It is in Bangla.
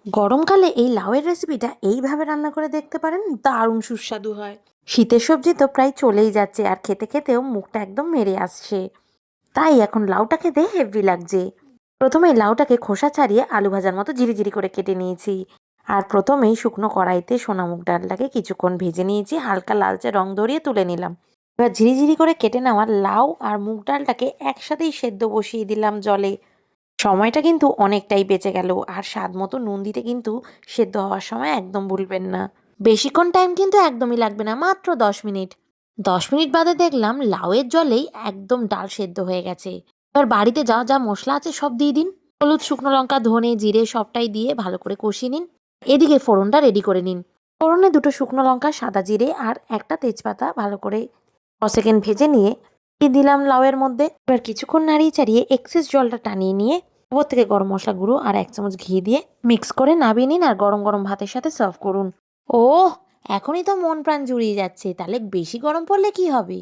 গরমকালে এই লাউয়ের রেসিপিটা এইভাবে রান্না করে দেখতে পারেন, দারুণ সুস্বাদু হয়। শীতের সবজি তো প্রায় চলেই যাচ্ছে, আর খেতে খেতেও মুখটা একদম মেরে আসছে। তাই এখন লাউটা খেতে হেভি লাগছে। প্রথমে লাউটাকে খোসা ছাড়িয়ে আলু ভাজার মতো ঝিরিঝিরি করে কেটে নিয়েছি। আর প্রথমেই শুকনো কড়াইতে সোনা মুগ ডালটাকে কিছুক্ষণ ভেজে নিয়েছি, হালকা লালচে রং ধরিয়ে তুলে নিলাম। এবার ঝিরিঝিরি করে কেটে নেওয়া লাউ আর মুগ ডালটাকে একসাথেই সেদ্ধ বসিয়ে দিলাম জলে। সময়টা কিন্তু অনেকটাই বেঁচে গেল। আর স্বাদ মতো নুন দিতে কিন্তু সেদ্ধ হওয়ার সময় একদম ভুলবেন না। বেশিক্ষণ টাইম কিন্তু একদমই লাগবে না, মাত্র 10 মিনিট। 10 মিনিট বাদে দেখলাম লাউয়ের জলেই একদম ডাল সেদ্ধ হয়ে গেছে। এবার বাড়িতে যা যা মশলা আছে সব দিয়ে দিন। হলুদ, শুকনো লঙ্কা, ধনে, জিরে সবটাই দিয়ে ভালো করে কষিয়ে নিন। এদিকে ফোড়নটা রেডি করে নিন। ফোড়নে দুটো শুকনো লঙ্কা, সাদা জিরে আর একটা তেজপাতা ভালো করে 6 সেকেন্ড ভেজে নিয়ে দিয়ে দিলাম লাউয়ের মধ্যে। এবার কিছুক্ষণ নাড়িয়ে চাড়িয়ে এক্সেস জলটা টানিয়ে নিয়ে উপর থেকে গরম মশলা গুঁড়ো আর 1 চামচ ঘি দিয়ে মিক্স করে নামিয়ে নিন আর গরম গরম ভাতের সাথে সার্ভ করুন। ওহ, এখনই তো মন প্রাণ জুড়িয়ে যাচ্ছে। তাহলে বেশি গরম পড়লে কি হবে?